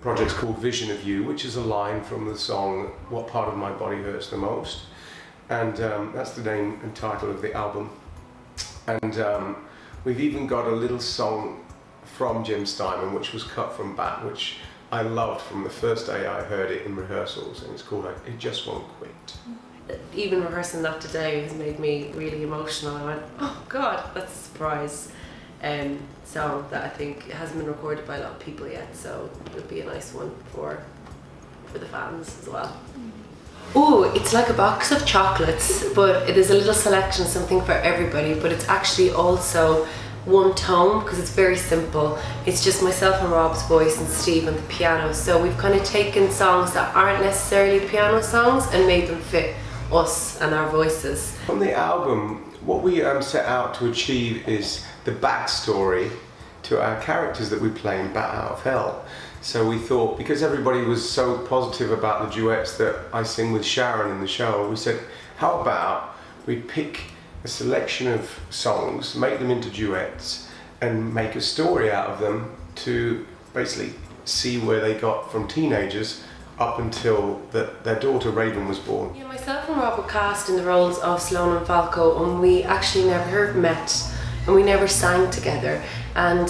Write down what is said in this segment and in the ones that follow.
project's called Vision of You, which is a line from the song What Part of My Body Hurts the Most, and that's the name and title of the album. And we've even got a little song from Jim Steinman which was cut from Bat, which I loved from the first day I heard it in rehearsals, and it's called It Just Won't Quit. Even rehearsing that today has made me really emotional. I went, oh God, that's a surprise song that I think hasn't been recorded by a lot of people yet, so it'll be a nice one for the fans as well. Oh, it's like a box of chocolates, but it is a little selection, something for everybody, but it's actually also one tone because it's very simple. It's just myself and Rob's voice and Steve on the piano, so we've kind of taken songs that aren't necessarily piano songs and made them fit us and our voices. On the album, what we set out to achieve is the backstory to our characters that we play in Bat Out of Hell. So we thought, because everybody was so positive about the duets that I sing with Sharon in the show, we said, how about we pick a selection of songs, make them into duets, and make a story out of them to basically see where they got from teenagers up until their daughter Raven was born. Yeah, myself and Rob were cast in the roles of Sloane and Falco, and we actually never met, and we never sang together. And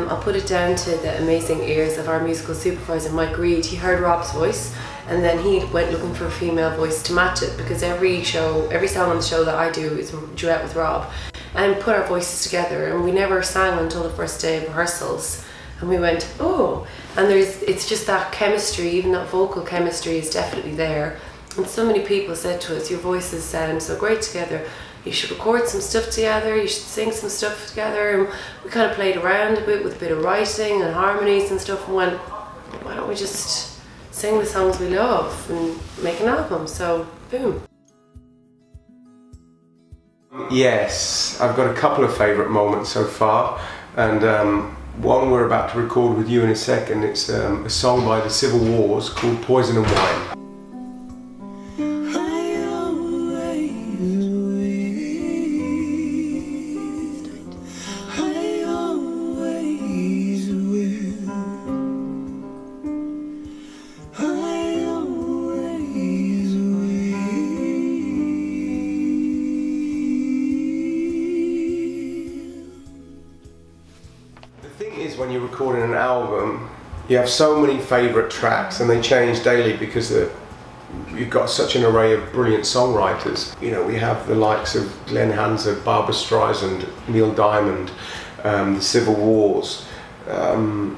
I'll put it down to the amazing ears of our musical supervisor Mike Reed. He heard Rob's voice, and then he went looking for a female voice to match it, because every song on the show that I do is a duet with Rob, and put our voices together, and we never sang until the first day of rehearsals. And we went, oh, and it's just that chemistry, even that vocal chemistry is definitely there. And so many people said to us, your voices sound so great together, you should record some stuff together, you should sing some stuff together. And we kind of played around a bit with a bit of writing and harmonies and stuff, and went, why don't we just sing the songs we love and make an album? So, boom. Yes, I've got a couple of favourite moments so far, and one we're about to record with you in a second. It's a song by the Civil Wars called Poison and Wine. When you're recording an album, you have so many favourite tracks, and they change daily because you've got such an array of brilliant songwriters. You know, we have the likes of Glenn Hanser, Barbra Streisand, Neil Diamond, the Civil Wars. Who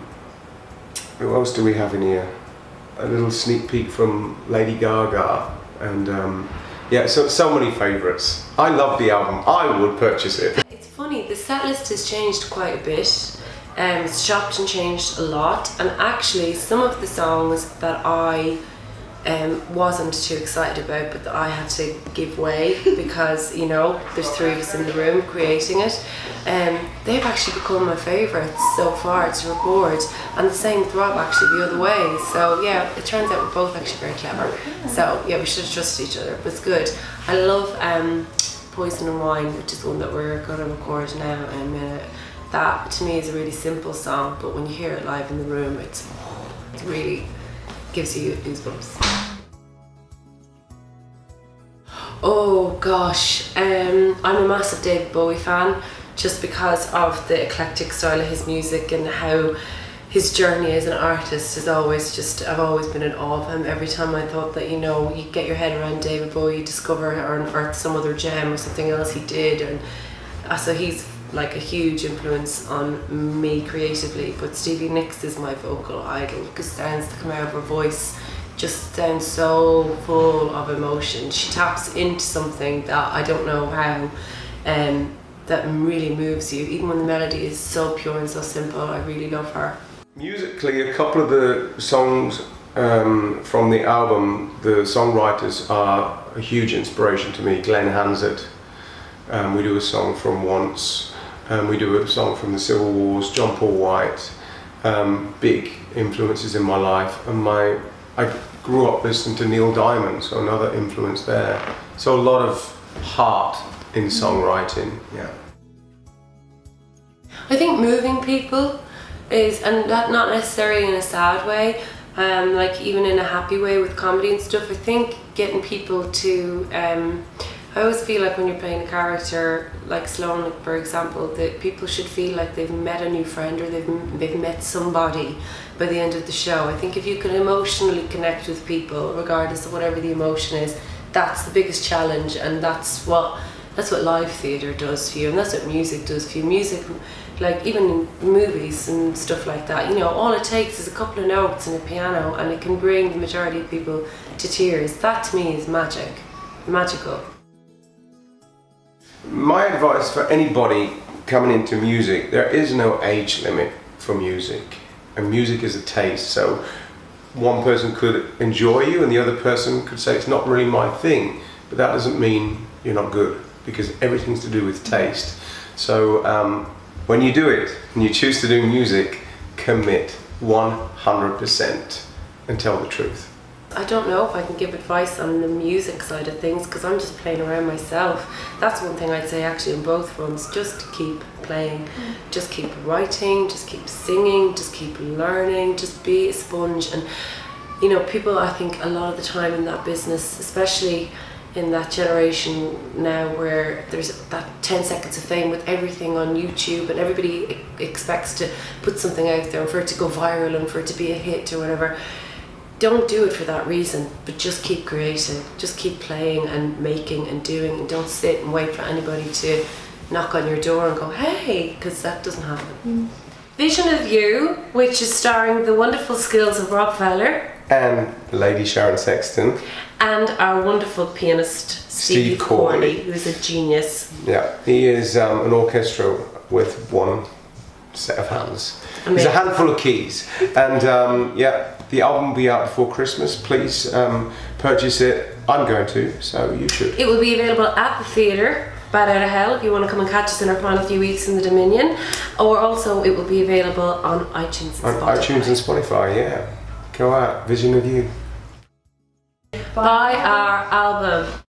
else do we have in here? A little sneak peek from Lady Gaga, and yeah, so many favourites. I love the album. I would purchase it. It's funny, the set list has changed quite a bit. It's chopped and changed a lot, and actually some of the songs that I wasn't too excited about, but that I had to give way because, you know, there's three of us in the room creating it, they've actually become my favourites so far to record, and the same with Rob actually the other way. So yeah, it turns out we're both actually very clever, so yeah, we should trust each other, but it's good. I love Poison and Wine, which is one that we're going to record now in a minute. That to me is a really simple song, but when you hear it live in the room, it really gives you goosebumps. Oh gosh, I'm a massive David Bowie fan, just because of the eclectic style of his music and how his journey as an artist is always just, I've always been in awe of him. Every time I thought that, you know, you get your head around David Bowie, you discover or unearth some other gem or something else he did, and so he's like a huge influence on me creatively. But Stevie Nicks is my vocal idol, because sounds that come out of her voice just sounds so full of emotion. She taps into something that I don't know how, that really moves you, even when the melody is so pure and so simple. I really love her. Musically, a couple of the songs from the album, the songwriters are a huge inspiration to me. Glenn Hansard, we do a song from Once. We do a song from the Civil Wars, John Paul White, big influences in my life, and I grew up listening to Neil Diamond, so another influence there. So a lot of heart in songwriting, yeah. I think moving people is, and that not necessarily in a sad way, like even in a happy way with comedy and stuff. I think getting people to I always feel like when you're playing a character like Sloane, for example, that people should feel like they've met a new friend or they've met somebody by the end of the show. I think if you can emotionally connect with people, regardless of whatever the emotion is, that's the biggest challenge, and that's what live theatre does for you, and that's what music does for you. Music, like even in movies and stuff like that, you know, all it takes is a couple of notes and a piano, and it can bring the majority of people to tears. That to me is magical. My advice for anybody coming into music, there is no age limit for music, and music is a taste. So one person could enjoy you and the other person could say it's not really my thing, but that doesn't mean you're not good, because everything's to do with taste. So when you do it and you choose to do music, commit 100% and tell the truth. I don't know if I can give advice on the music side of things, because I'm just playing around myself. That's one thing I'd say actually on both fronts. Just keep playing, just keep writing, just keep singing, just keep learning, just be a sponge. And you know, people, I think a lot of the time in that business, especially in that generation now where there's that 10 seconds of fame with everything on YouTube, and everybody expects to put something out there and for it to go viral and for it to be a hit or whatever. Don't do it for that reason, but just keep creating, just keep playing and making and doing, and don't sit and wait for anybody to knock on your door and go, hey, because that doesn't happen. Vision of You, which is starring the wonderful skills of Rob Fowler And the lady Sharon Sexton. And our wonderful pianist, Steve Corley, who's a genius. Yeah, he is an orchestra with one set of hands. Amazing. He's a handful of keys. And yeah, the album will be out before Christmas. Please purchase it. I'm going to, so you should. It will be available at the theatre, Bad Out of Hell, if you want to come and catch us in our final few weeks in the Dominion. Or also it will be available on iTunes and Spotify. On iTunes and Spotify, yeah. Go out, Vision of You. Buy our album.